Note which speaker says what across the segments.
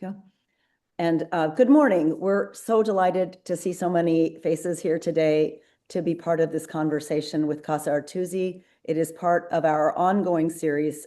Speaker 1: go. And good morning. We're so delighted to see so many faces here today to be part of this conversation with Casa Artusi. It is part of our ongoing series,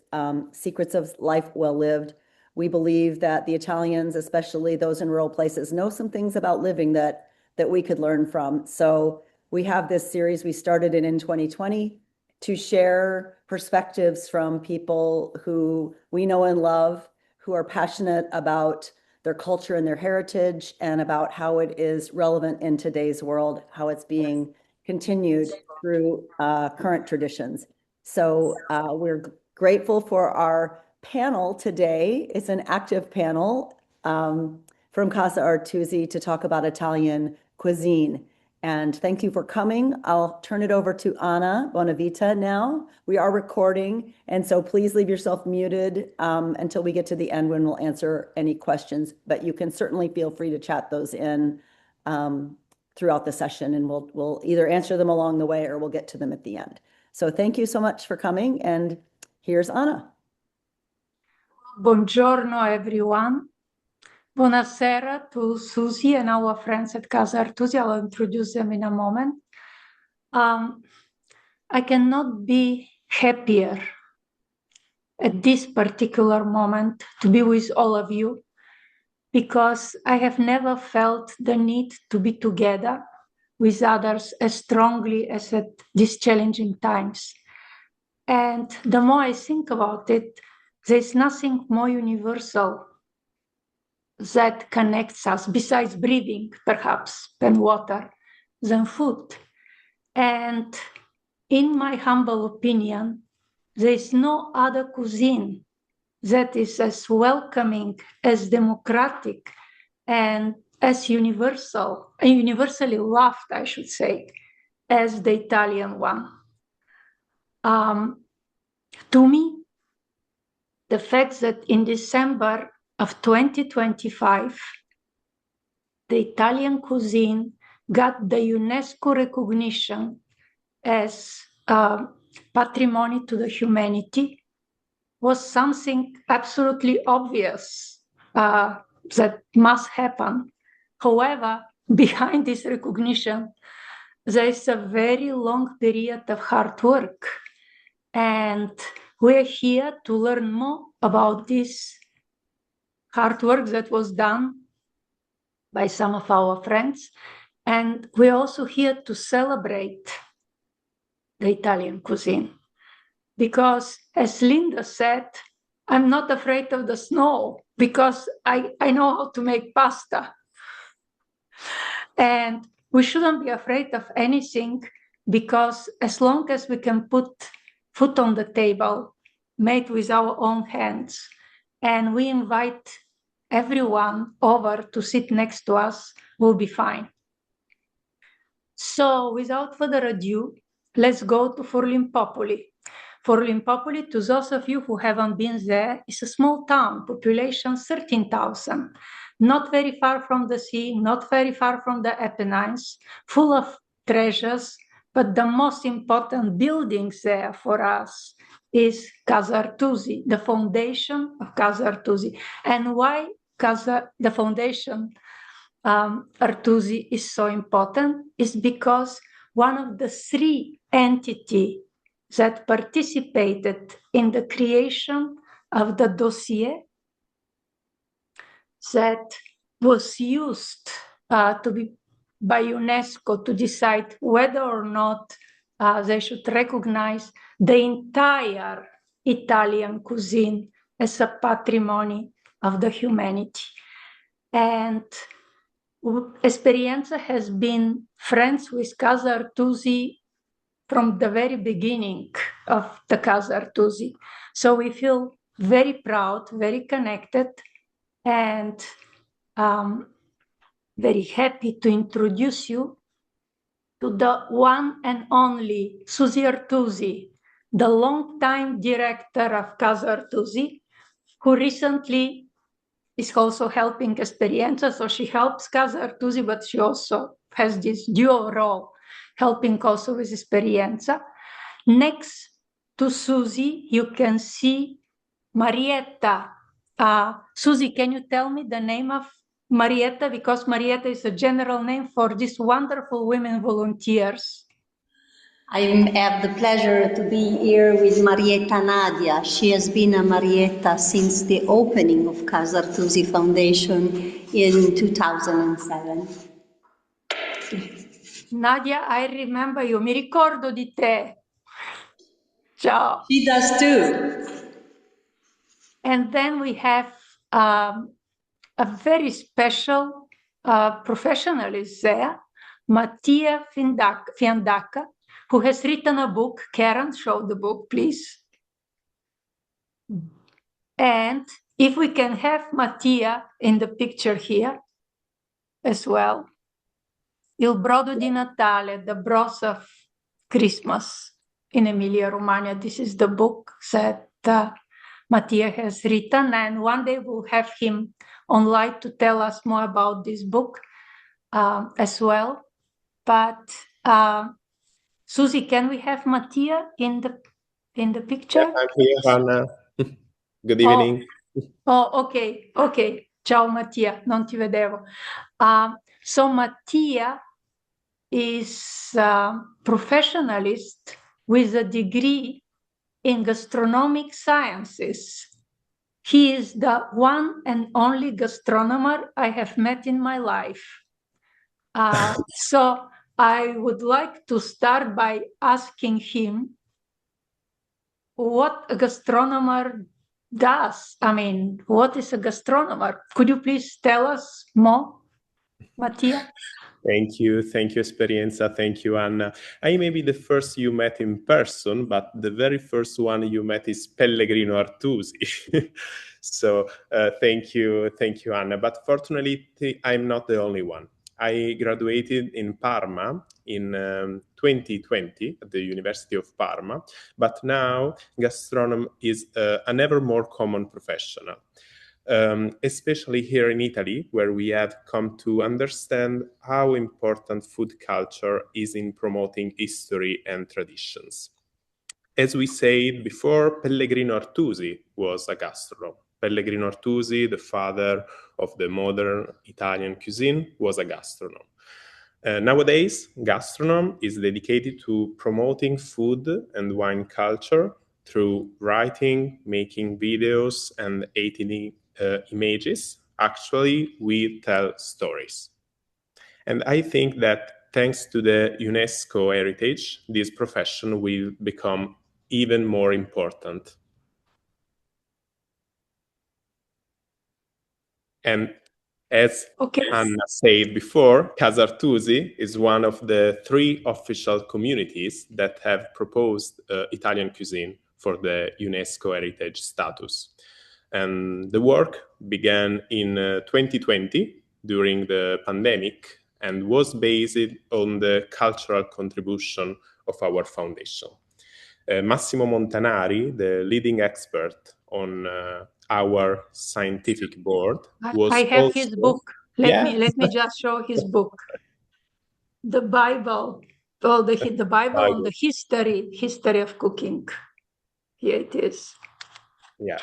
Speaker 1: Secrets of Life Well Lived. We believe that the Italians, especially those in rural places, know some things about living that we could learn from. So we have this series, we started it in 2020 to share perspectives from people who we know and love, who are passionate about their culture and their heritage and about how it is relevant in today's world, how it's being continued through current traditions. So we're grateful for our panel today. It's an active panel from Casa Artusi to talk about Italian cuisine. And thank you for coming. I'll turn it over to Anna Bonavita now. We are recording, and so please leave yourself muted until we get to the end when we'll answer any questions. But you can certainly feel free to chat those in throughout the session, and we'll either answer them along the way or we'll get to them at the end. So thank you so much for coming, and here's Anna.
Speaker 2: Buongiorno, everyone. Buonasera to Susie and our friends at Casa Artusi. I'll introduce them in a moment. I cannot be happier at this particular moment to be with all of you, because I have never felt the need to be together with others as strongly as at these challenging times. And the more I think about it, there's nothing more universal that connects us, besides breathing, perhaps, than water, than food. And in my humble opinion, there is no other cuisine that is as welcoming, as democratic, and as universal, and universally loved, I should say, as the Italian one. To me, the fact that in December of 2025, the Italian cuisine got the UNESCO recognition as patrimony to the humanity was something absolutely obvious that must happen. However, behind this recognition, there is a very long period of hard work. And we're here to learn more about this hard work that was done by some of our friends. And we're also here to celebrate the Italian cuisine. Because as Linda said, I'm not afraid of the snow because I know how to make pasta. And we shouldn't be afraid of anything, because as long as we can put food on the table made with our own hands, and we invite everyone over to sit next to us, we'll be fine. So without further ado, let's go to Forlimpopoli. Forlimpopoli, to those of you who haven't been there, is a small town, population 13,000, not very far from the sea, not very far from the Apennines, full of treasures, but the most important buildings there for us is Casa Artusi, the foundation of Casa Artusi. And why the foundation Artusi is so important is because one of the three entities that participated in the creation of the dossier that was used to be by UNESCO to decide whether or not they should recognize the entire Italian cuisine as a patrimony of the humanity. And Esperienza has been friends with Casa Artusi from the very beginning of the Casa Artusi. So we feel very proud, very connected, and very happy to introduce you to the one and only Susie Artusi, the longtime director of Casa Artusi, who recently is also helping Esperienza. So she helps Casa Artusi, but she also has this dual role, helping also with Esperienza. Next to Susie, you can see Marietta, Susie, can you tell me the name of Marietta? Because Marietta is a general name for these wonderful women volunteers.
Speaker 3: I have the pleasure to be here with Marietta Nadia. She has been a Marietta since the opening of Casa Artusi Foundation in 2007.
Speaker 2: Nadia, I remember you. Mi ricordo di te. Ciao.
Speaker 3: She does too.
Speaker 2: And then we have a very special professional is there, Mattia Fiandaca, who has written a book. Karen, show the book, please. And if we can have Mattia in the picture here as well. Il brodo di Natale, the broth of Christmas in Emilia-Romagna. This is the book that Mattia has written, and one day we'll have him online to tell us more about this book as well. But Susie, can we have Mattia in the picture?
Speaker 4: Yeah, I'm here, Anna. Good evening.
Speaker 2: Ok. Ciao Mattia, non ti vedevo. So Mattia is a professionalist with a degree in gastronomic sciences. He is the one and only gastronomer I have met in my life. So I would like to start by asking him what a gastronomer does. I mean, what is a gastronomer? Could you please tell us more, Mattia?
Speaker 4: Thank you, Esperienza. Thank you, Anna. I may be the first you met in person, but the very first one you met is Pellegrino Artusi. So thank you, Anna. But fortunately, I'm not the only one. I graduated in Parma in 2020 at the University of Parma, but now gastronomy is an ever more common professional. Especially here in Italy, where we have come to understand how important food culture is in promoting history and traditions. As we said before, Pellegrino Artusi was a gastronome. Pellegrino Artusi, the father of the modern Italian cuisine, was a gastronome. Nowadays, gastronome is dedicated to promoting food and wine culture through writing, making videos, and editing images. Actually, we tell stories. And I think that thanks to the UNESCO heritage, this profession will become even more important. And as Anna said before, Casa Artusi is one of the 3 official communities that have proposed Italian cuisine for the UNESCO heritage status. And the work began in 2020 during the pandemic and was based on the cultural contribution of our foundation. Massimo Montanari, the leading expert on our scientific board, was
Speaker 2: I have
Speaker 4: also...
Speaker 2: his book. Let me just show his book. The Bible, the Bible on the history of cooking. Here it is.
Speaker 4: Yeah.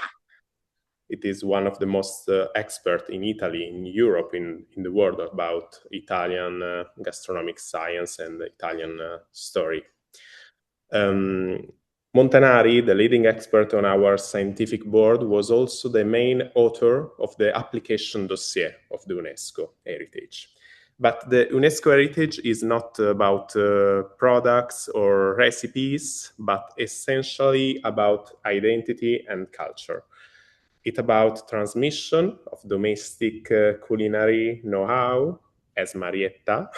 Speaker 4: It is one of the most expert in Italy, in Europe, in the world about Italian gastronomic science and Italian story. Montanari, the leading expert on our scientific board, was also the main author of the application dossier of the UNESCO heritage. But the UNESCO heritage is not about products or recipes, but essentially about identity and culture. It's about transmission of domestic culinary know-how, as Marietta,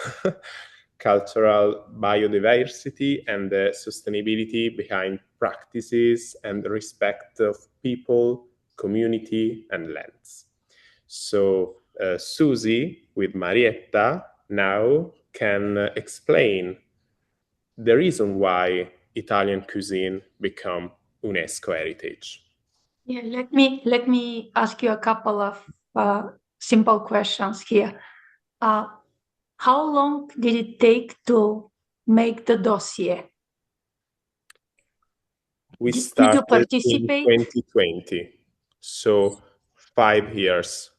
Speaker 4: cultural biodiversity and the sustainability behind practices and respect of people, community, and lands. So Susie, with Marietta, now can explain the reason why Italian cuisine become UNESCO heritage.
Speaker 2: Yeah, let me ask you a couple of simple questions here. How long did it take to make the dossier?
Speaker 4: We started in 2020. So 5 years.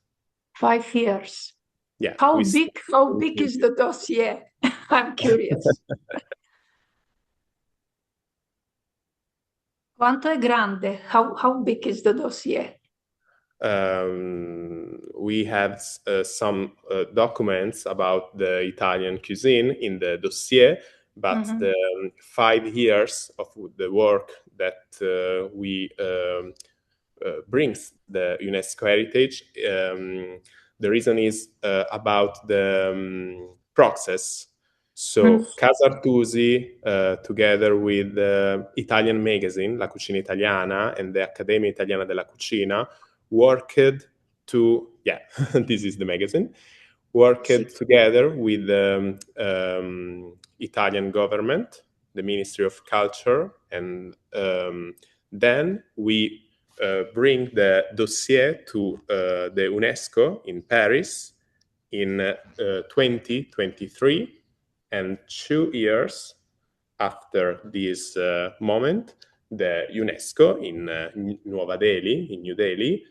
Speaker 2: 5 years.
Speaker 4: Yeah.
Speaker 2: How big is the dossier? I'm curious. Quanto è grande? How big is the dossier?
Speaker 4: We have some documents about the Italian cuisine in the dossier, but the 5 years of the work that we brings the UNESCO heritage, the reason is about the process. So Casa Artusi, together with the Italian magazine, La Cucina Italiana, and the Accademia Italiana della Cucina, worked to, this is the magazine, worked together with the Italian government, the Ministry of Culture, and then we bring the dossier to the UNESCO in Paris in 2023, and 2 years after this moment, the UNESCO in New Delhi,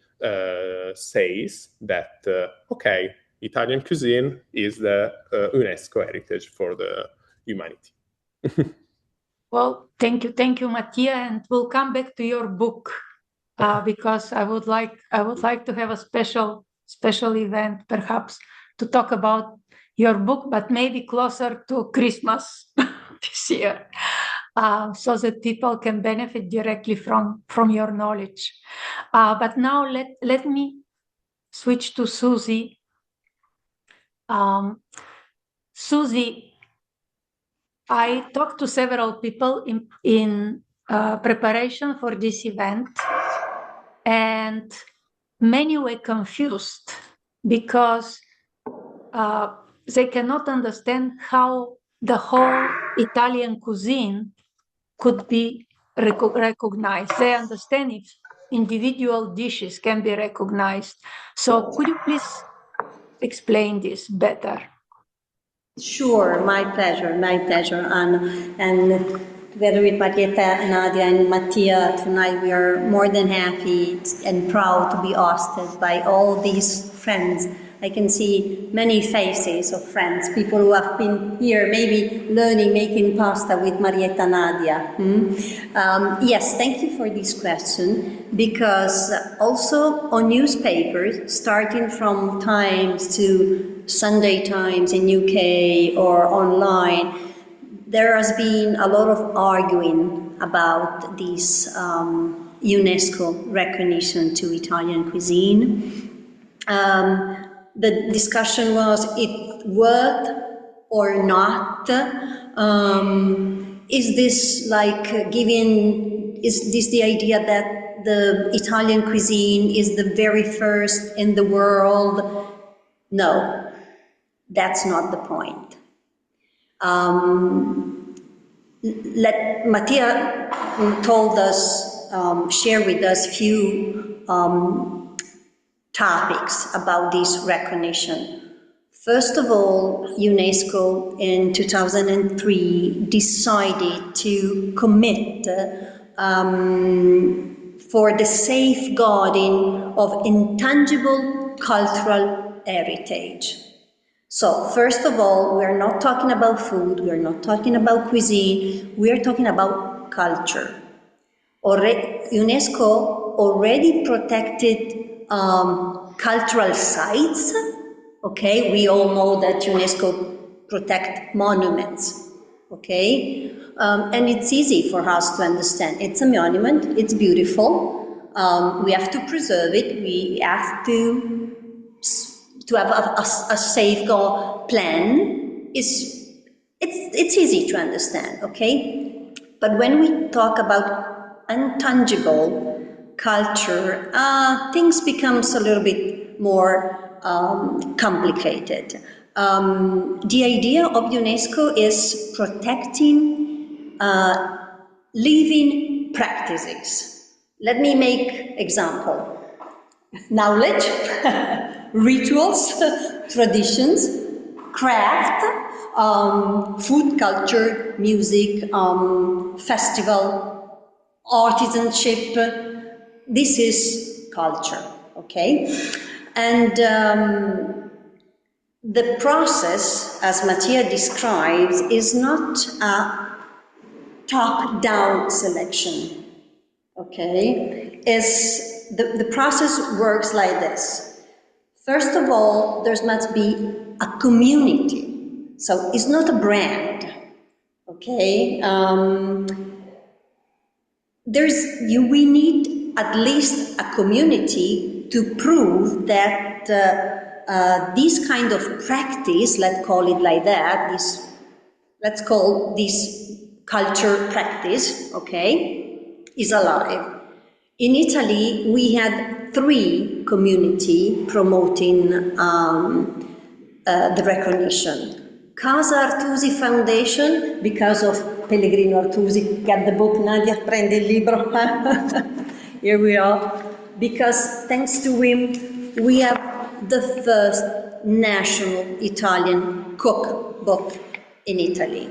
Speaker 4: says that, okay, Italian cuisine is the UNESCO heritage for the humanity.
Speaker 2: Well, thank you, Mattia, and we'll come back to your book because I would like to have a special event, perhaps, to talk about your book, but maybe closer to Christmas this year, so that people can benefit directly from your knowledge. But now let me switch to Susie. Susie, I talked to several people in preparation for this event, and many were confused because they cannot understand how the whole Italian cuisine could be recognized. They understand if individual dishes can be recognized. So could you please explain this better?
Speaker 3: Sure, my pleasure, Anna. And together with Marietta, Nadia, and Mattia, tonight we are more than happy and proud to be hosted by all these friends. I can see many faces of friends, people who have been here maybe learning making pasta with Marietta, Nadia. Yes, thank you for this question, because also on newspapers, starting from Times to Sunday Times in UK or online, there has been a lot of arguing about this UNESCO recognition to Italian cuisine. The discussion was, it worth or not? Is this like giving, is this the idea that the Italian cuisine is the very first in the world? No, that's not the point. Mattia told us, share with us few topics about this recognition. First of all, UNESCO in 2003 decided to commit for the safeguarding of intangible cultural heritage. So, first of all, we're not talking about food, we're not talking about cuisine, we're talking about culture. UNESCO already protected cultural sites. Okay, we all know that UNESCO protect monuments. Okay, and it's easy for us to understand. It's a monument, it's beautiful, we have to preserve it, we have to have a safeguard plan. It's easy to understand, okay? But when we talk about intangible culture, things becomes a little bit more complicated. The idea of UNESCO is protecting living practices. Let me make example. Knowledge, rituals, traditions, craft, food culture, music, festival, artisanship. This is culture. okay? And the process, as Mattia describes, is not a top-down selection, okay? The process works like this. First of all, there must be a community. So it's not a brand, okay? We need at least a community to prove that this kind of practice, let's call it like that, let's call this culture practice, okay, is alive. In Italy, we had 3 communities promoting the recognition. Casa Artusi Foundation, because of Pellegrino Artusi. Get the book, Nadia, prende il libro. Here we are. Because thanks to him, we have the first national Italian cookbook in Italy.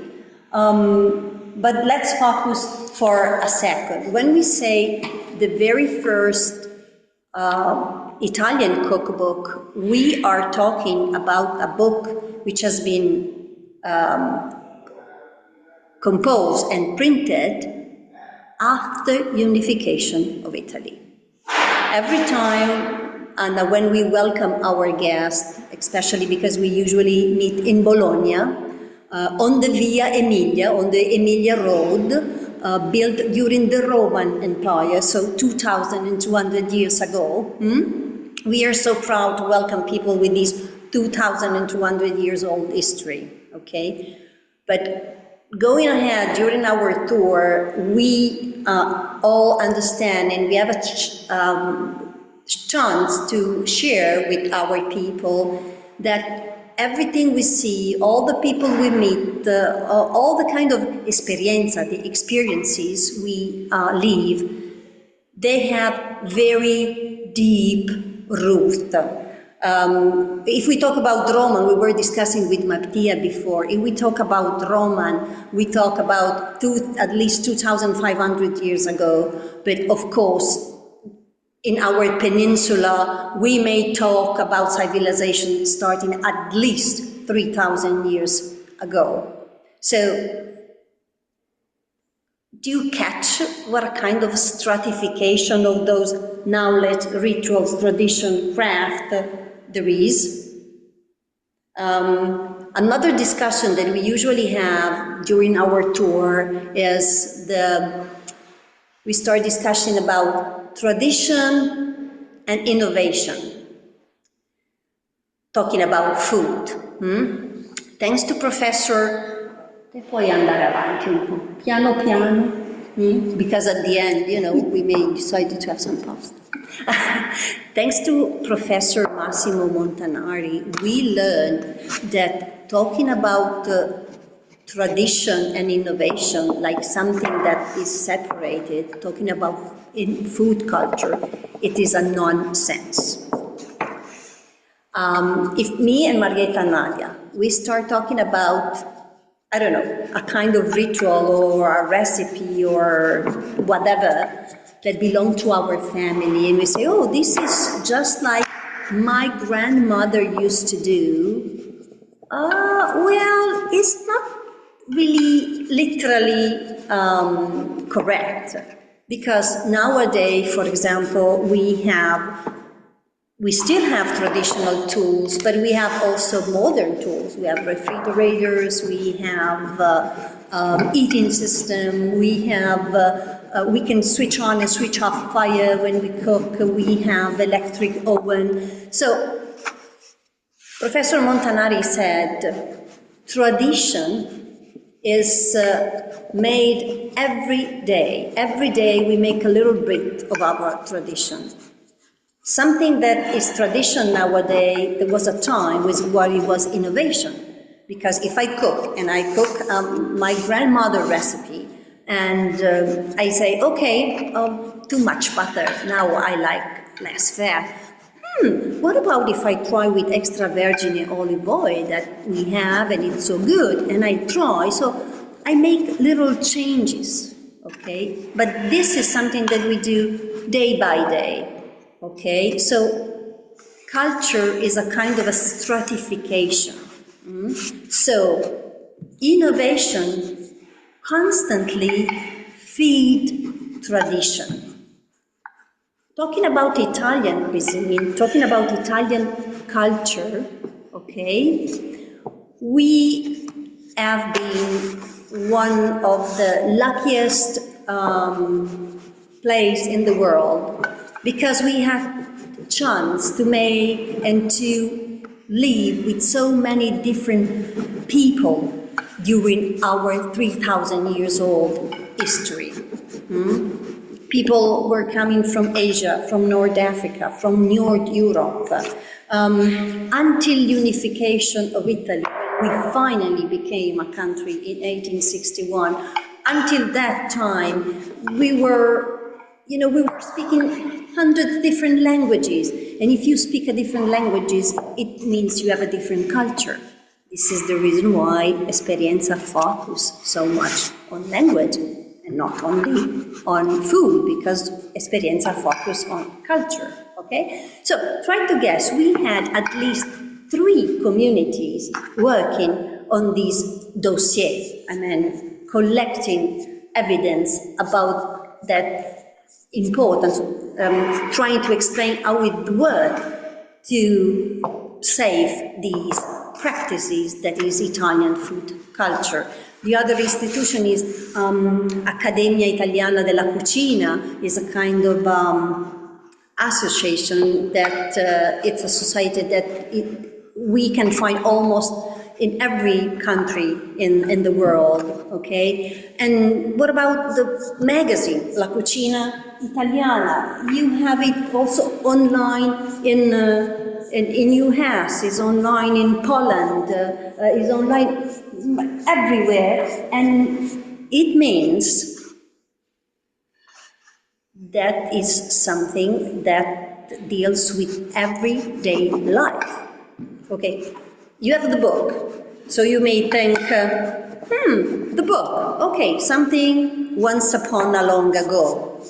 Speaker 3: But let's focus for a second. When we say the very first Italian cookbook, we are talking about a book which has been composed and printed after unification of Italy. Every time, and when we welcome our guests, especially because we usually meet in Bologna, on the Via Emilia, on the Emilia Road, built during the Roman Empire, so 2,200 years ago. We are so proud to welcome people with this 2,200 years old history, okay? But going ahead during our tour, we all understand, and we have a chance to share with our people that everything we see, all the people we meet, all the kind of esperienza, the experiences we live, they have very deep roots. If we talk about Roman, we were discussing with Mattia before, if we talk about Roman, we talk about at least 2,500 years ago, but of course, in our peninsula, we may talk about civilization starting at least 3,000 years ago. So, do you catch what kind of stratification of those knowledge, rituals, tradition, craft there is? Another discussion that we usually have during our tour is we start discussing about tradition and innovation, talking about food. Thanks to Professor, puoi andare avanti un po', piano piano, because at the end, you know, we may decide to have some pasta. Thanks to Professor Massimo Montanari, we learned that talking about tradition and innovation, like something that is separated, talking about in food culture, it is a nonsense. If me and Marietta Nadia, we start talking about, I don't know, a kind of ritual or a recipe or whatever that belong to our family, and we say, oh, this is just like my grandmother used to do, well, it's not really literally correct, because nowadays, for example, we still have traditional tools, but we have also modern tools. We have refrigerators, we have eating system, we can switch on and switch off fire when we cook, we have electric oven. So Professor Montanari said, tradition is made every day. Every day we make a little bit of our tradition. Something that is tradition nowadays, there was a time where it was innovation. Because if I cook, and I cook my grandmother's recipe, and I say, okay, too much butter, now I like less fat. What about if I try with extra virgin olive oil that we have, and it's so good, and I try, so I make little changes, okay? But this is something that we do day by day. Okay, so culture is a kind of a stratification. So innovation constantly feed tradition. Talking about Italian cuisine, talking about Italian culture, okay, we have been one of the luckiest place in the world because we have chance to make and to live with so many different people during our 3,000 years old history. People were coming from Asia, from North Africa, from North Europe, until unification of Italy. We finally became a country in 1861. Until that time, we were speaking 100 different languages. And if you speak a different languages, it means you have a different culture. This is the reason why Esperienza focus so much on language and not only on food, because Esperienza focus on culture, okay? So try to guess, we had at least 3 communities working on this dossier, collecting evidence about that importance, trying to explain how it worked to save these practices that is Italian food culture. The other institution is Accademia Italiana della Cucina, is a kind of association that it's a society that we can find almost in every country in the world, okay? And what about the magazine, La Cucina Italiana? You have it also online in US, is online in Poland, is online everywhere, and it means that is something that deals with everyday life. Okay, you have the book, so you may think, the book, okay, something once upon a long ago.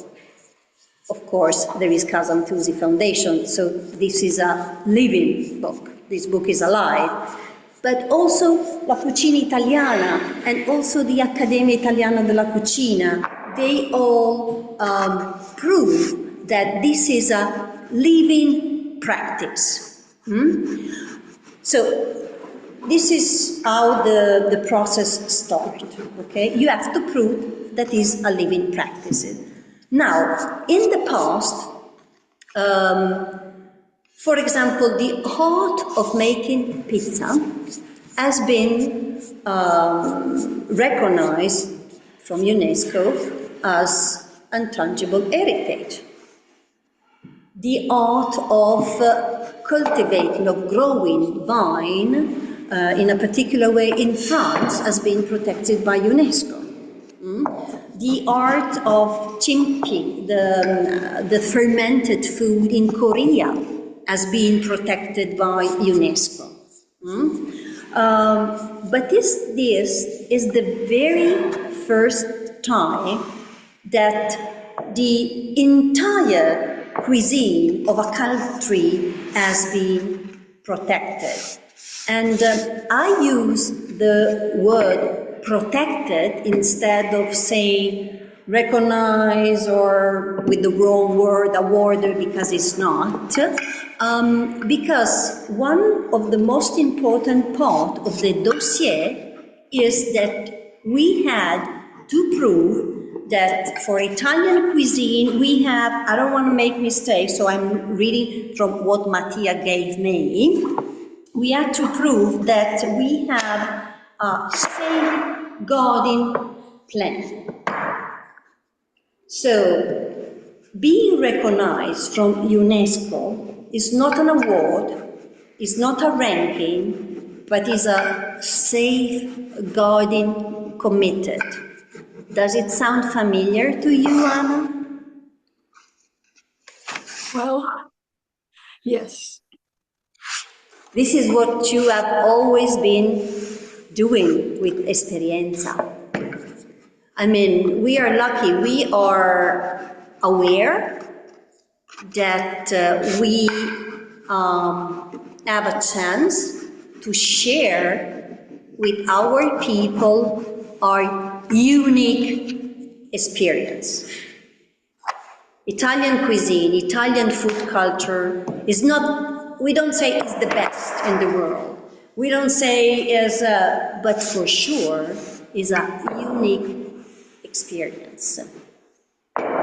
Speaker 3: Of course, there is Casa Artusi Foundation, so this is a living book. This book is alive. But also La Cucina Italiana and also the Accademia Italiana della Cucina, they all prove that this is a living practice. So this is how the process started, okay? You have to prove that is a living practice. Now, in the past, for example, the art of making pizza has been recognized from UNESCO as intangible heritage. The art of cultivating, of growing vine in a particular way in France has been protected by UNESCO. The art of chimki, the fermented food in Korea, has been protected by UNESCO. But this is the very first time that the entire cuisine of a country has been protected. And I use the word protected instead of saying recognize or with the wrong word, awarded, because it's not. Because one of the most important part of the dossier is that we had to prove that for Italian cuisine, we have, I don't want to make mistakes, so I'm reading from what Mattia gave me. We had to prove that we have a safeguarding plan. So, being recognized from UNESCO is not an award, is not a ranking, but is a safeguarding committed. Does it sound familiar to you, Anna?
Speaker 2: Well, yes.
Speaker 3: This is what you have always been doing with Esperienza. I mean, we are lucky, we are aware that we have a chance to share with our people our unique experience. Italian cuisine, Italian food culture is not, we don't say it's the best in the world. We don't say is, but for sure is a unique experience.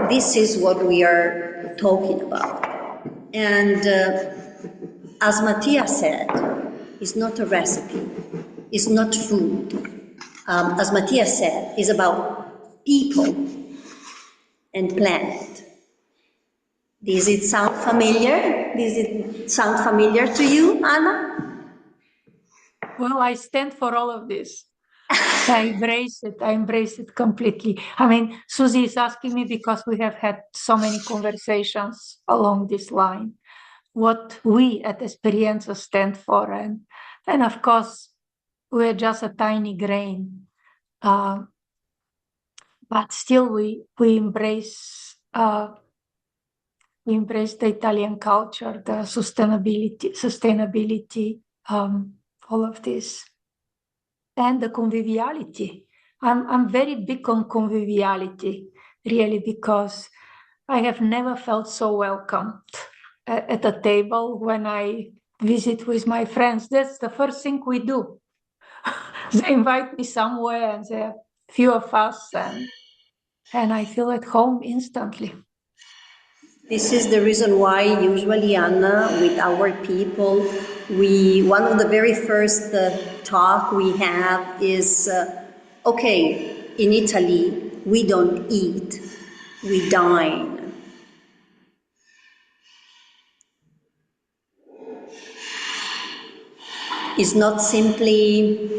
Speaker 3: This is what we are talking about. And as Mattia said, it's not a recipe, it's not food. As Mattia said, it's about people and planet. Does it sound familiar? Does it sound familiar to you, Anna?
Speaker 2: Well, I stand for all of this. I embrace it completely. I mean, Susie is asking me because we have had so many conversations along this line, what we at Esperienza stand for. And of course, we're just a tiny grain. But still we embrace the Italian culture, the sustainability, all of this. And the conviviality. I'm very big on conviviality, really, because I have never felt so welcomed at a table when I visit with my friends. That's the first thing we do. They invite me somewhere and there are few of us, and I feel at home instantly.
Speaker 3: This is the reason why usually, Anna, with our people, one of the very first talk we have is, okay, in Italy, we don't eat, we dine. It's not simply,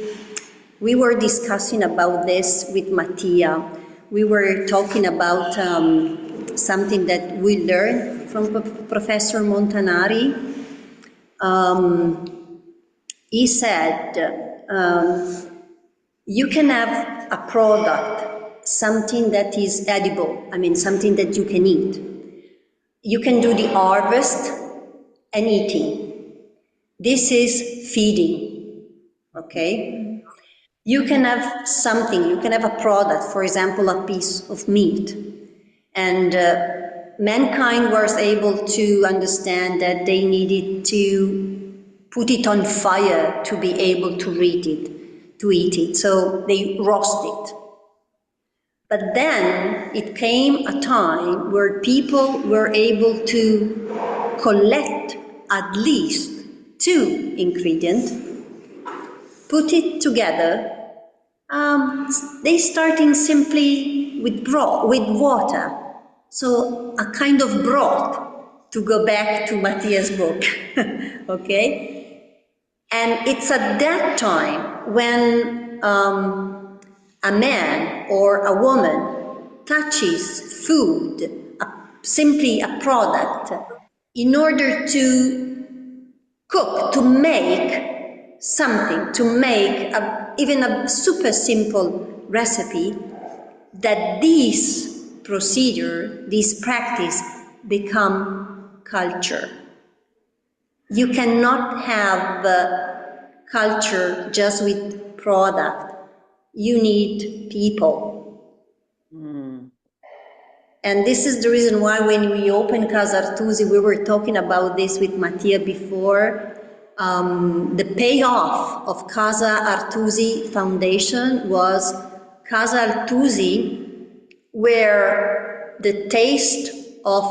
Speaker 3: we were discussing about this with Mattia. We were talking about something that we learned from Professor Montanari. He said, you can have a product, something that is edible, I mean, something that you can eat. You can do the harvest and eating. This is feeding, okay? You can have something, you can have a product, for example, a piece of meat. And mankind was able to understand that they needed to put it on fire to be able to eat it. So they roast it. But then it came a time where people were able to collect at least 2 ingredients, put it together. They starting simply with water. So a kind of broth, to go back to Mattia's book, okay? And it's at that time when a man or a woman touches food, simply a product, in order to cook, to make something, to make even a super simple recipe, that this procedure, this practice become culture. You cannot have culture just with product. You need people. And this is the reason why when we opened Casa Artusi, we were talking about this with Mattia before. The payoff of Casa Artusi Foundation was Casa Artusi, where the taste of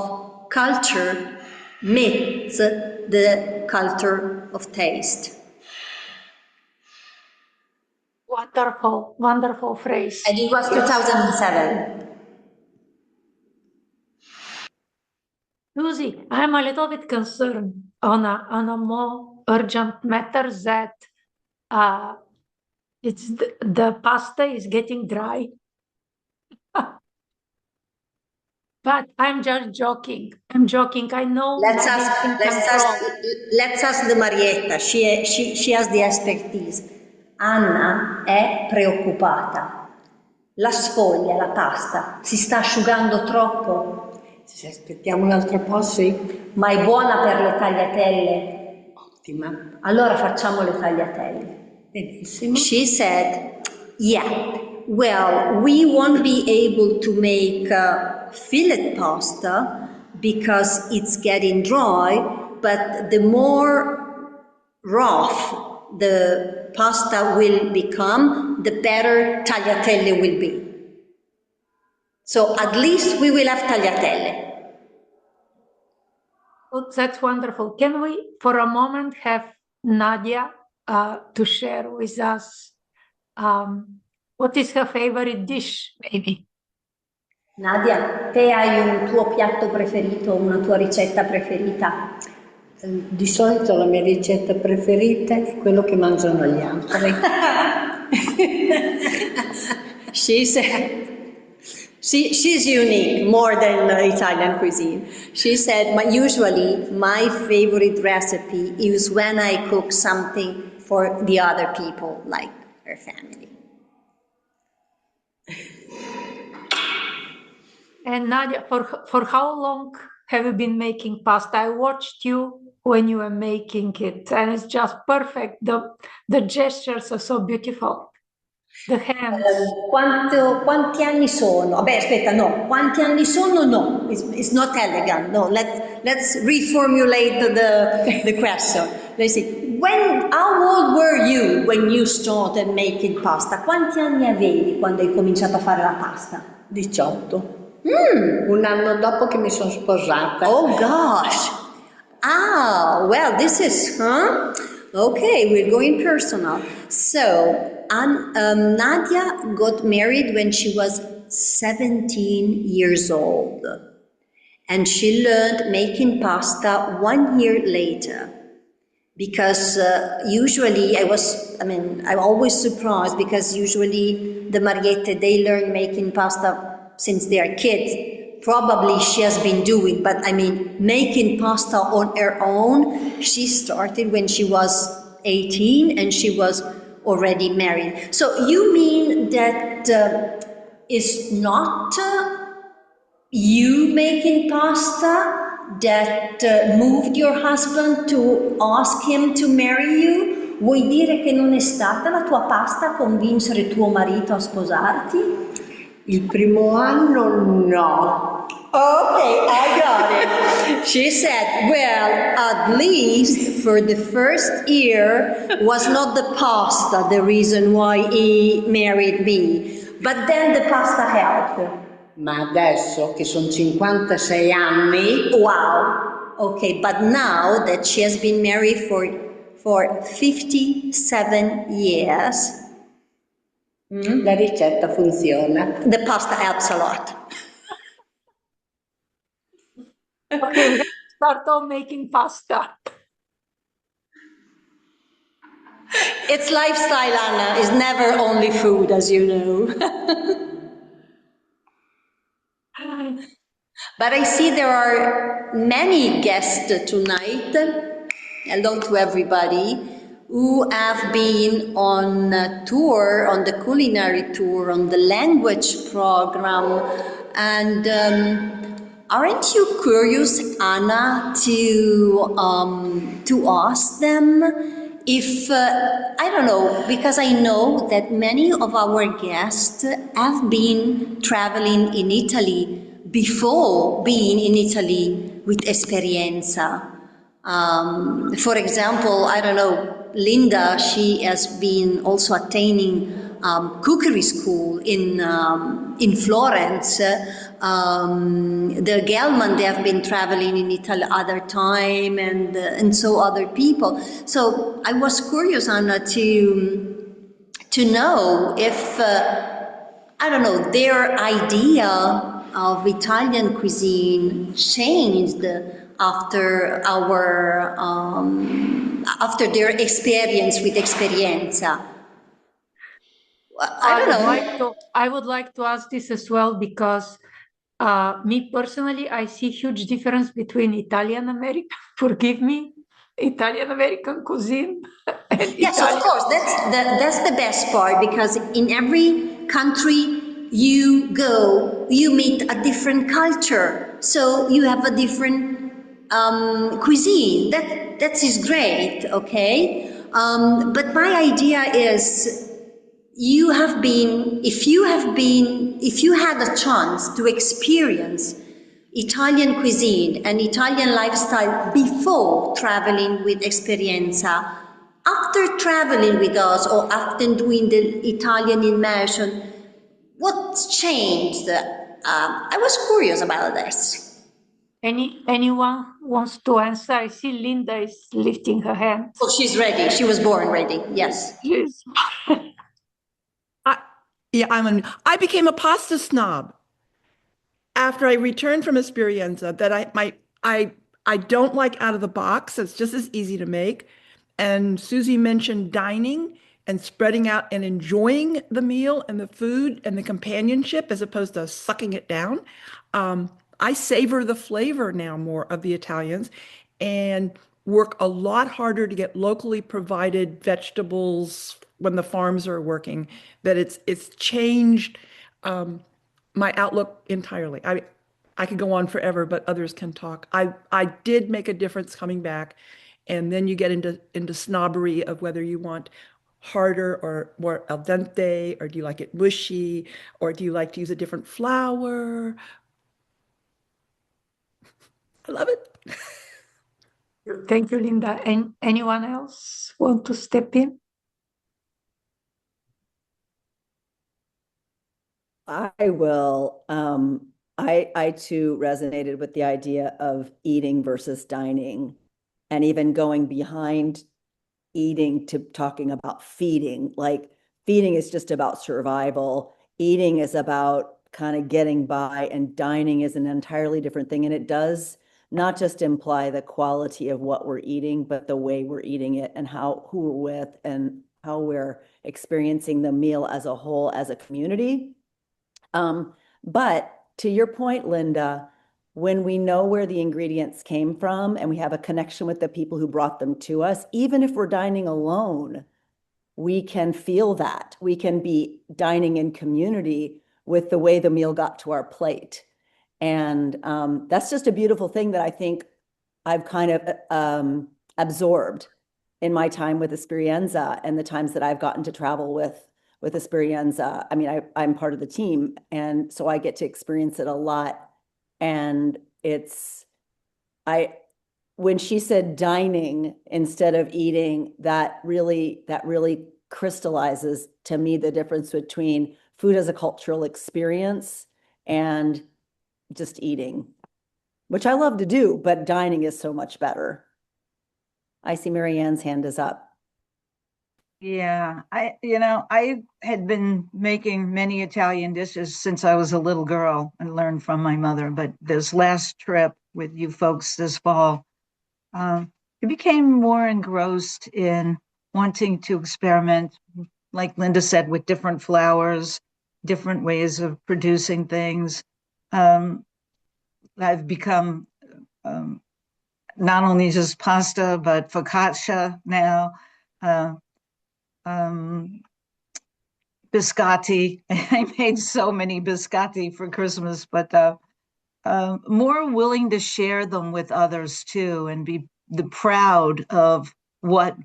Speaker 3: culture meets the culture of taste.
Speaker 2: Wonderful, wonderful phrase.
Speaker 3: And it was 2007.
Speaker 2: Susie, I'm a little bit concerned on a more urgent matter that it's the pasta is getting dry. But I'm just joking. I'm joking. I know.
Speaker 3: Let's ask the Marietta. She has the expertise. Anna è preoccupata. La sfoglia, la pasta, si sta asciugando troppo.
Speaker 5: Se aspettiamo un altro po', sì.
Speaker 3: Ma è buona per le tagliatelle?
Speaker 5: Ottima.
Speaker 3: Allora facciamo le tagliatelle.
Speaker 5: Benissimo.
Speaker 3: She said, yeah, well, we won't be able to make fillet pasta because it's getting dry, but the more rough the pasta will become, the better tagliatelle will be. So at least we will have tagliatelle.
Speaker 2: Oh, that's wonderful. Can we, for a moment, have Nadia to share with us what is her favorite dish, maybe?
Speaker 3: Nadia, te hai un tuo piatto preferito, una tua ricetta preferita?
Speaker 5: Di solito la mia ricetta preferita è quello che mangiano gli altri.
Speaker 3: She said, she's unique more than Italian cuisine. She said, usually my favorite recipe is when I cook something for the other people, like her family.
Speaker 2: And Nadia, for how long have you been making pasta? I watched you when you were making it, and it's just perfect. The gestures are so beautiful. The hands.
Speaker 3: Quanti anni sono? Vabbè, aspetta, no. Quanti anni sono? No. It's not elegant. No, let's reformulate the question. Let's see. How old were you when you started making pasta? Quanti anni avevi quando hai cominciato a fare la pasta?
Speaker 5: 18. Un anno dopo che mi sono sposata.
Speaker 3: Oh gosh. Ah, well, this is, Okay, we're going personal. So, Nadia got married when she was 17 years old. And she learned making pasta 1 year later. Because usually I'm always surprised because usually the Mariette, they learn making pasta since they are kids. Probably she has been doing, but making pasta on her own, she started when she was 18 and she was already married. So you mean that it's not you making pasta that moved your husband to ask him to marry you? Vuoi dire che non è stata la tua pasta a convincere tuo marito a sposarti?
Speaker 5: Il primo anno no.
Speaker 3: Okay, I got it. She said, well, at least for the first year was not the pasta the reason why he married me, but then the pasta helped.
Speaker 5: Ma adesso che sono 56 anni,
Speaker 3: wow. Okay, but now that she has been married for 57 years,
Speaker 5: la ricetta funziona.
Speaker 3: the pasta helps a lot.
Speaker 2: Okay, we have to start all making pasta.
Speaker 3: It's lifestyle, Anna. It's never only food, as you know. But I see there are many guests tonight. Hello to everybody who have been on a tour, on the culinary tour, on the language program. And aren't you curious, Anna, to ask them if, I don't know, because I know that many of our guests have been traveling in Italy before being in Italy with Esperienza. For example, I don't know, Linda, she has been also attaining cookery school in Florence. The Gelman, they have been traveling in Italy other time, and so other people. So I was curious, Anna, to know if, I don't know, their idea of Italian cuisine changed after their experience with Esperienza. I don't know.
Speaker 2: I would like to ask this as well because me personally, I see huge difference between Italian American, forgive me, Italian American cuisine. And
Speaker 3: yes,
Speaker 2: Italian.
Speaker 3: of course, that's the best part, because in every country you go, you meet a different culture. So you have a different cuisine. That is great, okay? But my idea is, if you had a chance to experience Italian cuisine and Italian lifestyle before traveling with Esperienza, after traveling with us or after doing the Italian immersion, what's changed? I was curious about this.
Speaker 2: Anyone wants to answer? I see Linda is lifting her hand.
Speaker 3: Oh, she's ready. She was born ready. Yes.
Speaker 2: Yes.
Speaker 6: I became a pasta snob after I returned from Esperienza. That I don't like out of the box. It's just as easy to make. And Susie mentioned dining and spreading out and enjoying the meal and the food and the companionship as opposed to sucking it down. I savor the flavor now more of the Italians and work a lot harder to get locally provided vegetables when the farms are working. That it's changed my outlook entirely. I could go on forever, but others can talk. I did make a difference coming back, and then you get into snobbery of whether you want harder or more al dente, or do you like it mushy, or do you like to use a different flour? I love it.
Speaker 2: Thank you, Linda. And anyone else want to step in?
Speaker 1: I will. I too resonated with the idea of eating versus dining, and even going behind eating to talking about feeding. Like, feeding is just about survival. Eating is about kind of getting by, and dining is an entirely different thing. And it does not just imply the quality of what we're eating, but the way we're eating it and who we're with and how we're experiencing the meal as a whole, as a community. But to your point, Linda, when we know where the ingredients came from and we have a connection with the people who brought them to us, even if we're dining alone, we can feel that. We can be dining in community with the way the meal got to our plate. And that's just a beautiful thing that I think I've kind of absorbed in my time with Esperienza and the times that I've gotten to travel with Esperienza. I mean, I'm part of the team, and so I get to experience it a lot. And when she said dining instead of eating, that really crystallizes to me the difference between food as a cultural experience and just eating, which I love to do, but dining is so much better. I see Marianne's hand is up.
Speaker 7: Yeah, I had been making many Italian dishes since I was a little girl and learned from my mother. But this last trip with you folks this fall, I became more engrossed in wanting to experiment, like Linda said, with different flours, different ways of producing things. I've become not only just pasta, but focaccia now. Biscotti. I made so many biscotti for Christmas, but more willing to share them with others too, and be proud of what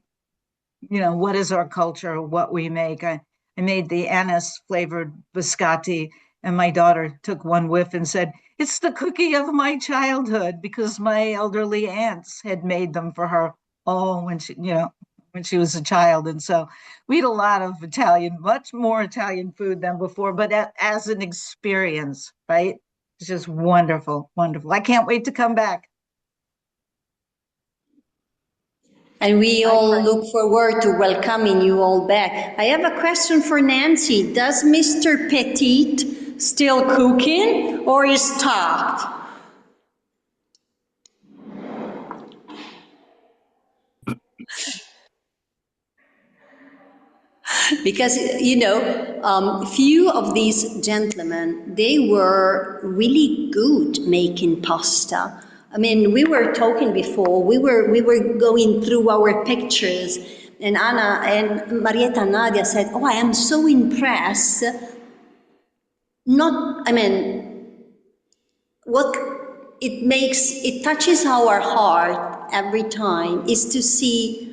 Speaker 7: is our culture, what we make. I made the anise flavored biscotti, and my daughter took one whiff and said, "It's the cookie of my childhood," because my elderly aunts had made them for her all when she was a child. And so we eat a lot of Italian, much more Italian food than before, but as an experience, right? It's just wonderful, wonderful. I can't wait to come back.
Speaker 3: And we all look forward to welcoming you all back. I have a question for Nancy. Does Mr. Petit still cooking or is stopped? Because, few of these gentlemen, they were really good making pasta. I mean, we were talking before, we were going through our pictures, and Anna and Marietta Nadia said, "Oh, I am so impressed." What it touches our heart every time, is to see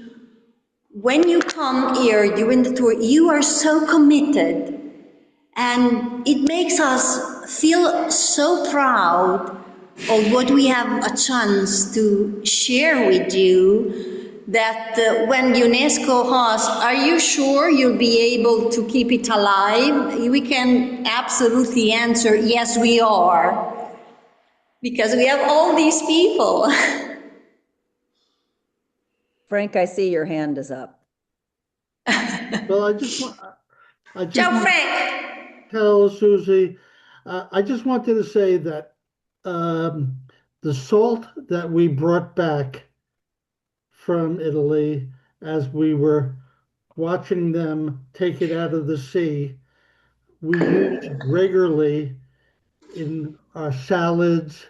Speaker 3: when you come here during the tour, you are so committed, and it makes us feel so proud of what we have a chance to share with you, that when UNESCO asks, are you sure you'll be able to keep it alive? We can absolutely answer, yes, we are, because we have all these people.
Speaker 1: Frank, I see your hand is up.
Speaker 8: Well, I just want
Speaker 3: Ciao,
Speaker 8: to
Speaker 3: Frank.
Speaker 8: tell Susie, I just wanted to say that the salt that we brought back from Italy as we were watching them take it out of the sea, we used regularly in our salads,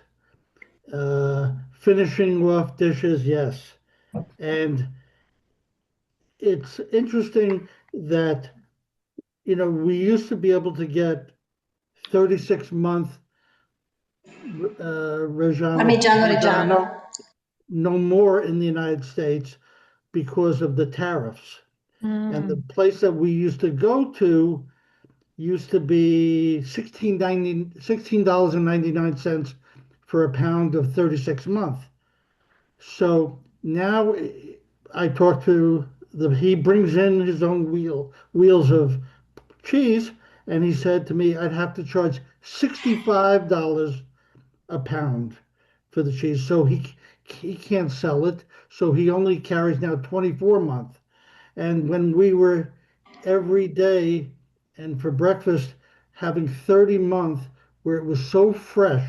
Speaker 8: finishing off dishes, yes. And it's interesting that, you know, we used to be able to get 36-month
Speaker 3: Reggiano.
Speaker 8: no more in the United States because of the tariffs. And the place that we used to go to used to be $16.99 for a pound of 36-month. So now I talked to he brings in his own wheels of cheese, and he said to me, I'd have to charge $65 a pound for the cheese. So he can't sell it. So he only carries now 24-month. And when we were every day and for breakfast having 30-month, where it was so fresh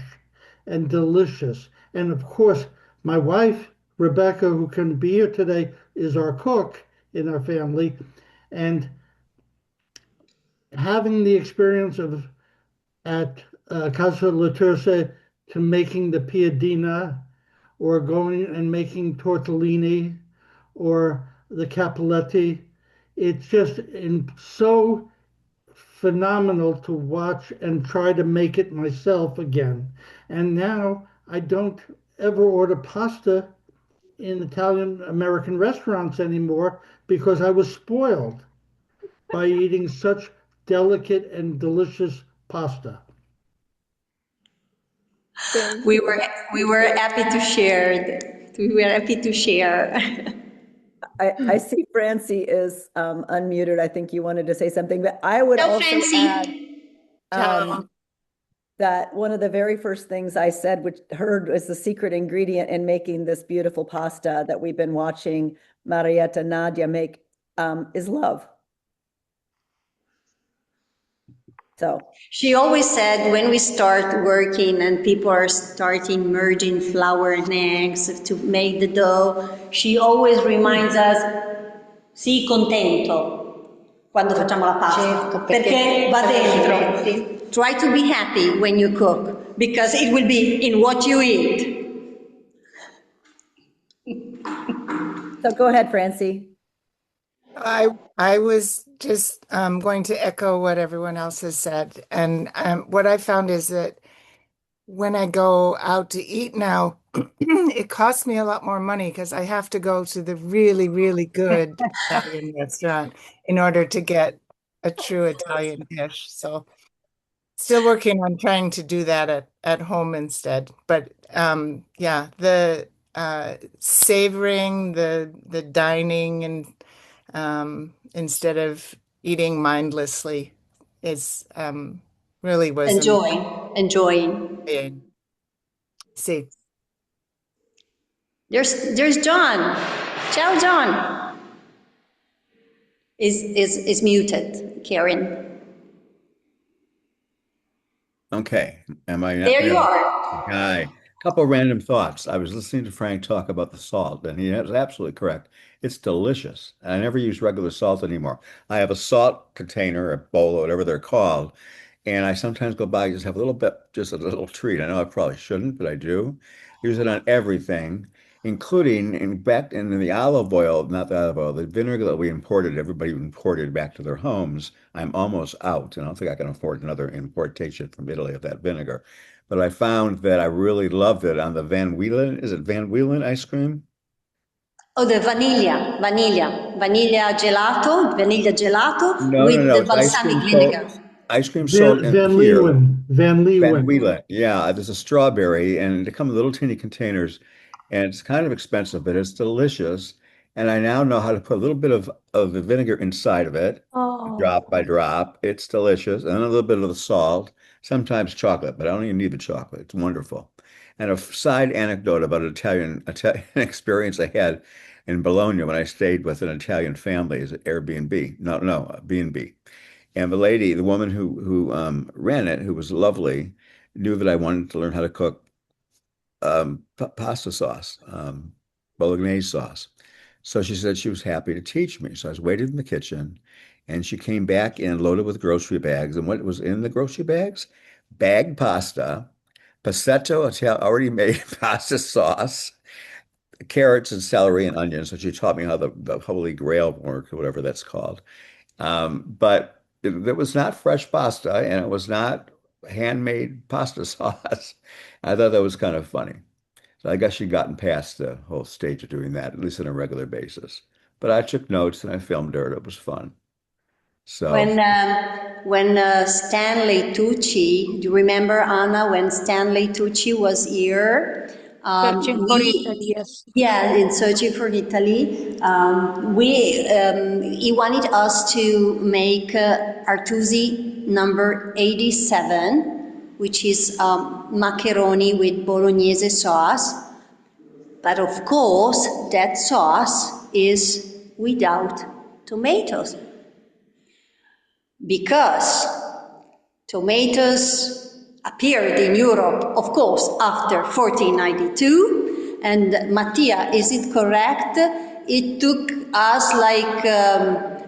Speaker 8: and delicious. And of course, my wife, Rebecca, who can be here today, is our cook in our family. And having the experience of at Casa Artusi to making the piadina, or going and making tortellini, or the cappelletti, it's just so phenomenal to watch and try to make it myself again. And now I don't ever order pasta in Italian American restaurants anymore because I was spoiled by eating such delicate and delicious pasta.
Speaker 3: We were happy to share. We were happy to share.
Speaker 1: I see Francie is unmuted. I think you wanted to say something, but I would
Speaker 3: Ciao,
Speaker 1: also
Speaker 3: Francie.
Speaker 1: add that one of the very first things I said, which heard was the secret ingredient in making this beautiful pasta that we've been watching Marietta Nadia make, is love. So
Speaker 3: She always said when we start working and people are starting merging flour and eggs to make the dough, she always reminds us, sii contento quando facciamo la pasta,
Speaker 5: Certo,
Speaker 3: perché va dentro. Try to be happy when you cook, because it will be in what you eat.
Speaker 1: so go ahead, Francie.
Speaker 9: I was just going to echo what everyone else has said. And what I found is that when I go out to eat now, it costs me a lot more money because I have to go to the really, really good Italian restaurant in order to get a true Italian dish. So still working on trying to do that at home instead. But yeah, the savoring, the dining, and instead of eating mindlessly is really was
Speaker 3: Enjoying.
Speaker 9: See.
Speaker 3: There's John. Ciao, John. Is muted, Karen.
Speaker 10: Okay, am I?
Speaker 3: There you are.
Speaker 10: Hi. Couple random thoughts. I was listening to Frank talk about the salt, and he was absolutely correct. It's delicious. I never use regular salt anymore. I have a salt container, a bowl, or whatever they're called, and I sometimes go by and just have a little bit, just a little treat. I know I probably shouldn't, but I do. Use it on everything, including back in the olive oil, not the olive oil, the vinegar that we imported, everybody imported back to their homes. I'm almost out, and I don't think I can afford another importation from Italy of that vinegar. but I found that I really loved it on the Van Wielen. Is it Van Wielen ice cream?
Speaker 3: Oh, the vanilla gelato
Speaker 10: No, no,
Speaker 3: with
Speaker 10: no.
Speaker 3: the
Speaker 10: It's ice
Speaker 3: balsamic
Speaker 10: cream
Speaker 3: vinegar.
Speaker 10: sold, ice cream sold in
Speaker 8: Van
Speaker 10: here.
Speaker 8: Leeuwen. Van
Speaker 10: Van
Speaker 8: Leeuwen.
Speaker 10: Wielen. Yeah, there's a strawberry and they come in little teeny containers and it's kind of expensive, but it's delicious. And I now know how to put a little bit of the vinegar inside of it,
Speaker 2: Oh,
Speaker 10: drop by drop. It's delicious. And a little bit of the salt, sometimes chocolate, but I don't even need the chocolate. It's wonderful. And a side anecdote about an Italian experience I had in Bologna when I stayed with an Italian family is at Airbnb. No, B&B. And the lady, the woman who ran it, who was lovely, knew that I wanted to learn how to cook pasta sauce, bolognese sauce. So she said she was happy to teach me. So I was waiting in the kitchen, and she came back in loaded with grocery bags. And what was in the grocery bags? Bagged pasta, passetto, already made pasta sauce, carrots and celery and onions. So she taught me how the Holy Grail worked, or whatever that's called. But it was not fresh pasta and it was not handmade pasta sauce. I thought that was kind of funny. So I guess she'd gotten past the whole stage of doing that, at least on a regular basis. But I took notes and I filmed her. It was fun. So
Speaker 3: When Stanley Tucci, do you remember, Anna, when Stanley Tucci was here?
Speaker 2: searching for Italy, yes.
Speaker 3: Yeah, in Searching for Italy, he wanted us to make Artusi number 87, which is macaroni with bolognese sauce. But of course, that sauce is without tomatoes. Because tomatoes appeared in Europe, of course, after 1492. And Mattia, is it correct? It took us like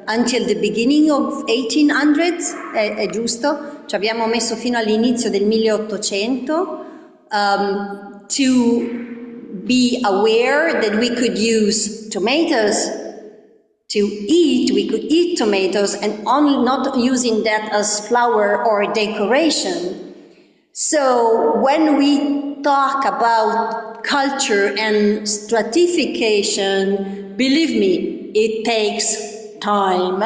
Speaker 3: until the beginning of 1800s, è giusto? Ci abbiamo messo fino all'inizio del 1800 to be aware that we could use tomatoes to eat, we could eat tomatoes and only not using that as flower or decoration. So when we talk about culture and stratification, believe me, it takes time.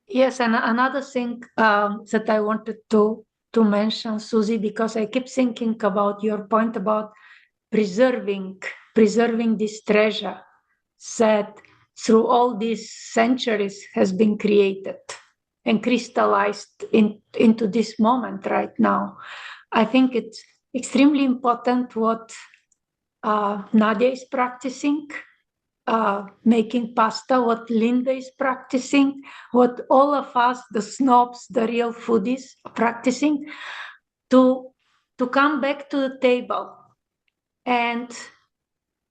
Speaker 2: Yes, and another thing that I wanted to mention, Susie, because I keep thinking about your point about preserving this treasure that through all these centuries has been created and crystallized into this moment right now. I think it's extremely important what Nadia is practicing, making pasta, what Linda is practicing, what all of us, the snobs, the real foodies, are practicing, to come back to the table and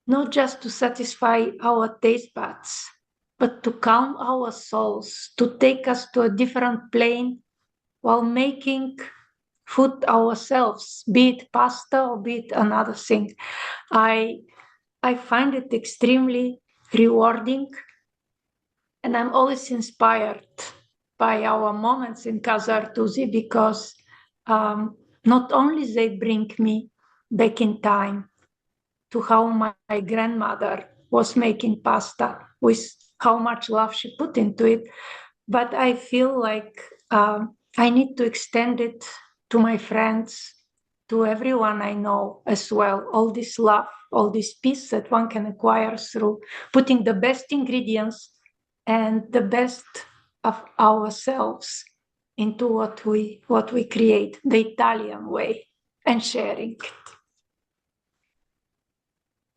Speaker 2: not just to satisfy our taste buds, but to calm our souls, to take us to a different plane while making food ourselves, be it pasta or be it another thing. I find it extremely rewarding, and I'm always inspired by our moments in Casa Artusi because not only they bring me back in time to how my grandmother was making pasta with how much love she put into it, but I feel like I need to extend it to my friends, to everyone I know as well. All this love, all this peace that one can acquire through putting the best ingredients and the best of ourselves into what we create, the Italian way, and sharing it.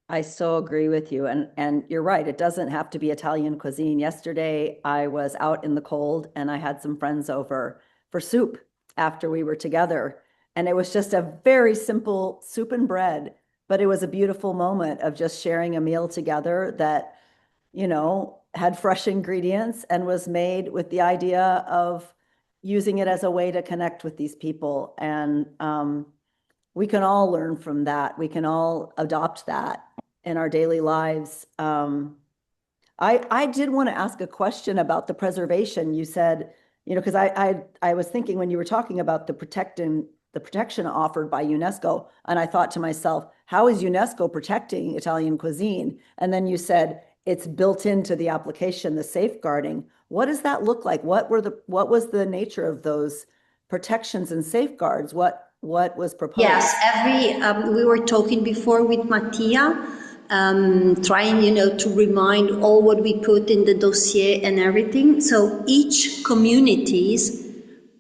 Speaker 1: I so agree with you. And you're right. It doesn't have to be Italian cuisine. Yesterday, I was out in the cold and I had some friends over for soup after we were together. And it was just a very simple soup and bread, but it was a beautiful moment of just sharing a meal together that, you know, had fresh ingredients and was made with the idea of using it as a way to connect with these people. And we can all learn from that. We can all adopt that in our daily lives. I did want to ask a question about the preservation. You said you know, because I was thinking when you were talking about the protection offered by UNESCO, and I thought to myself, how is UNESCO protecting Italian cuisine? And then you said it's built into the application, the safeguarding. What does that look like? What was the nature of those protections and safeguards? What was proposed?
Speaker 3: Yes, we were talking before with Mattia, trying, to remind all what we put in the dossier and everything. So each communities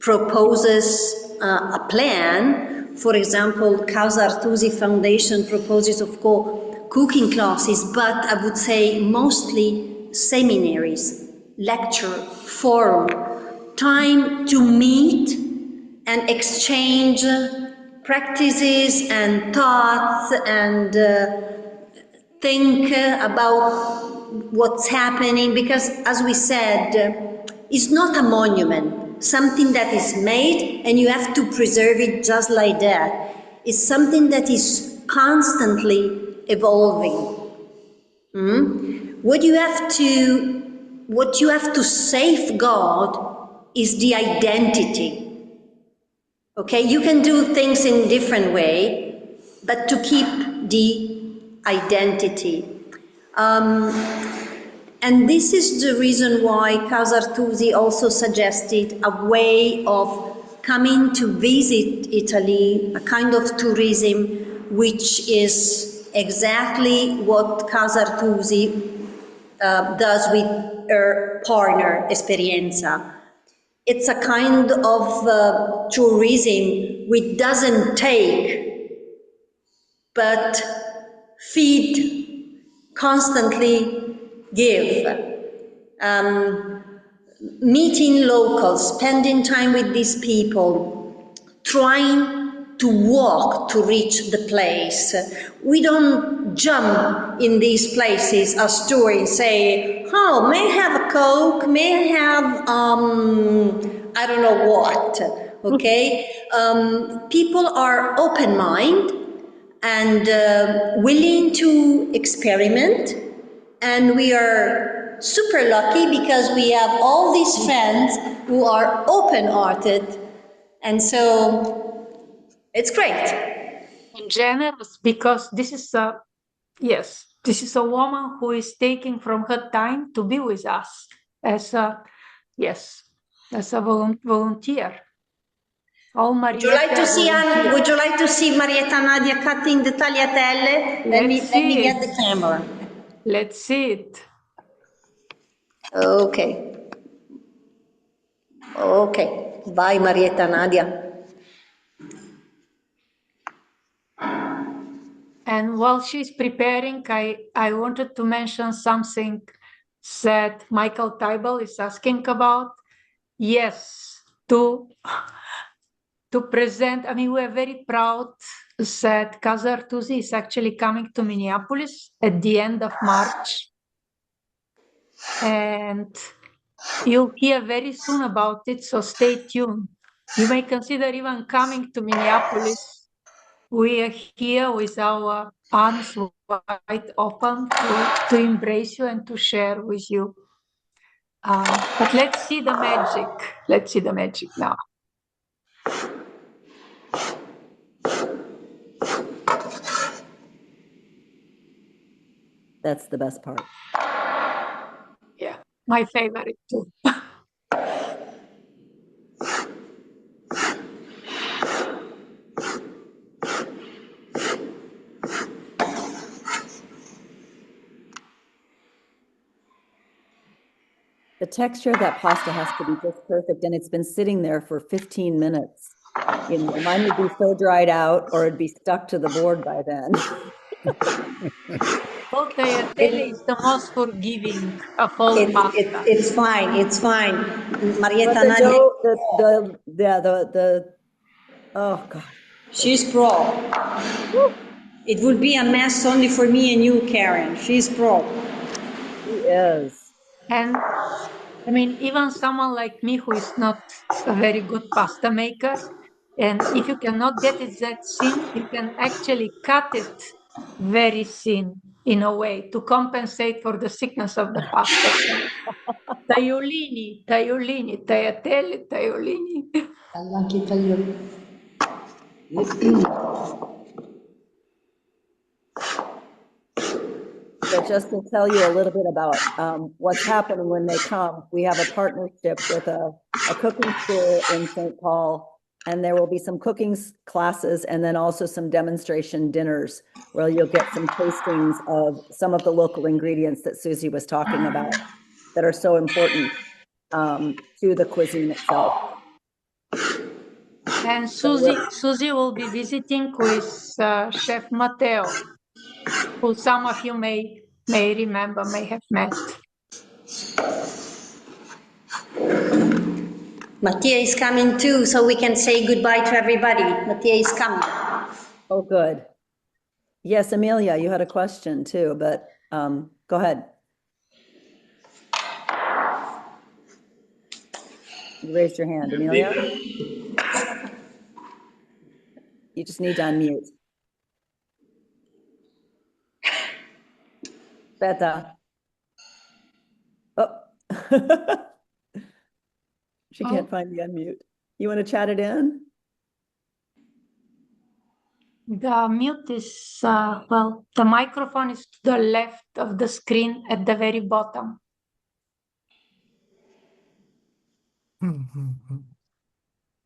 Speaker 3: proposes a plan. For example, Casa Artusi Foundation proposes, of course, cooking classes, but I would say mostly seminaries, lecture, forum, time to meet and exchange practices and thoughts and think about what's happening, because as we said, it's not a monument, something that is made and you have to preserve it just like that. It's something that is constantly evolving. What you have to safeguard is the identity. Okay, you can do things in different way, but to keep the identity. And this is the reason why Casa Artusi also suggested a way of coming to visit Italy, a kind of tourism, which is exactly what Casa Artusi does with her partner, Esperienza. It's a kind of tourism which doesn't take, but feed, constantly give. Meeting locals, spending time with these people, trying to walk to reach the place. We don't jump in these places as tourists, say, oh, may I have a Coke, may I have, I don't know what, okay? People are open-minded and willing to experiment, and we are super lucky because we have all these friends who are open-hearted, and so it's great.
Speaker 2: And generous, because this is a woman who is taking from her time to be with us as a volunteer.
Speaker 3: Would you like to see Marietta Nadia cutting the tagliatelle? Let me get the camera.
Speaker 2: Let's see it.
Speaker 3: Okay. Bye, Marietta Nadia.
Speaker 2: And while she's preparing, I wanted to mention something that Michael Tybel is asking about. Yes, to present, I mean, we're very proud that Casa Artusi is actually coming to Minneapolis at the end of March. And you'll hear very soon about it, so stay tuned. You may consider even coming to Minneapolis. We are here with our arms wide open to embrace you and to share with you. But let's see the magic. Let's see the magic now.
Speaker 1: That's the best part.
Speaker 2: Yeah, my favorite too.
Speaker 1: The texture of that pasta has to be just perfect, and it's been sitting there for 15 minutes. You know, mine would be so dried out, or it'd be stuck to the board by then.
Speaker 2: Tagliatelle is the most forgiving of all pasta.
Speaker 3: It's fine. Marietta
Speaker 1: But
Speaker 3: Nadia.
Speaker 1: Oh God.
Speaker 3: She's pro. It would be a mess only for me and you, Karen. She's pro.
Speaker 1: She is.
Speaker 2: And I mean, even someone like me who is not a very good pasta maker, and if you cannot get it that thin, you can actually cut it very thin. in a way, to compensate for the sickness of the pasta. Tagliolini, tagliolini, tagliatelle, tagliolini.
Speaker 3: Anche italiano.
Speaker 1: So just to tell you a little bit about what's happening when they come, we have a partnership with a cooking school in St. Paul, and there will be some cooking classes and then also some demonstration dinners where you'll get some tastings of some of the local ingredients that Susie was talking about that are so important to the cuisine itself.
Speaker 2: And Susie will be visiting with Chef Matteo, who some of you may remember, may have met.
Speaker 3: Mattia is coming too, so we can say goodbye to everybody. Mattia is coming.
Speaker 1: Oh, good. Yes, Amelia, you had a question too, but go ahead. You raised your hand, Amelia. You just need to unmute. Beta. Oh. She can't find the unmute. You want to chat it in?
Speaker 2: The mute is, well, the microphone is to the left of the screen at the very bottom.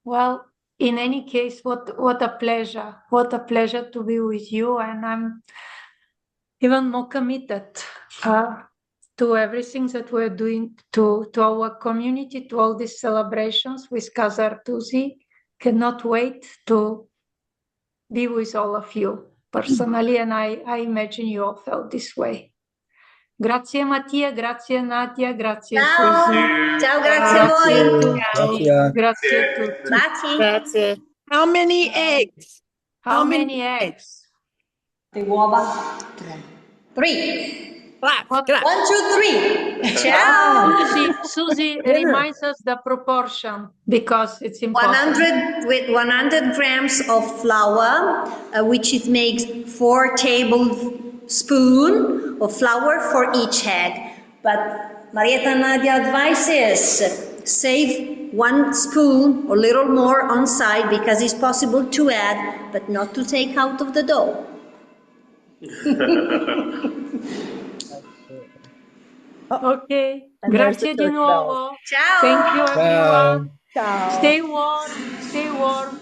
Speaker 2: Well, in any case, what a pleasure. What a pleasure to be with you. And I'm even more committed to everything that we're doing to our community, to all these celebrations with Casa Artusi. Cannot wait to be with all of you personally, and I imagine you all felt this way. Grazie Mattia, grazie Nadia, grazie Susie.
Speaker 3: Ciao, grazie a voi.
Speaker 2: Grazie a tutti.
Speaker 3: Baci.
Speaker 9: Grazie.
Speaker 6: How many eggs?
Speaker 2: How many eggs?
Speaker 3: Le uova? 3.
Speaker 6: Clap,
Speaker 2: What?
Speaker 6: clap.
Speaker 3: 1, 2, 3. Ciao.
Speaker 2: Susie reminds us the proportion because it's important.
Speaker 3: 100 grams of flour, which it makes 4 tablespoons of flour for each egg. But Marietta Nadia advises save 1 spoon or little more on side because it's possible to add, but not to take out of the dough.
Speaker 2: Ok,
Speaker 1: And there's the
Speaker 2: grazie di
Speaker 1: church bells.
Speaker 2: nuovo.
Speaker 3: Ciao.
Speaker 2: Thank you everyone.
Speaker 1: Ciao.
Speaker 2: Stay warm, stay warm.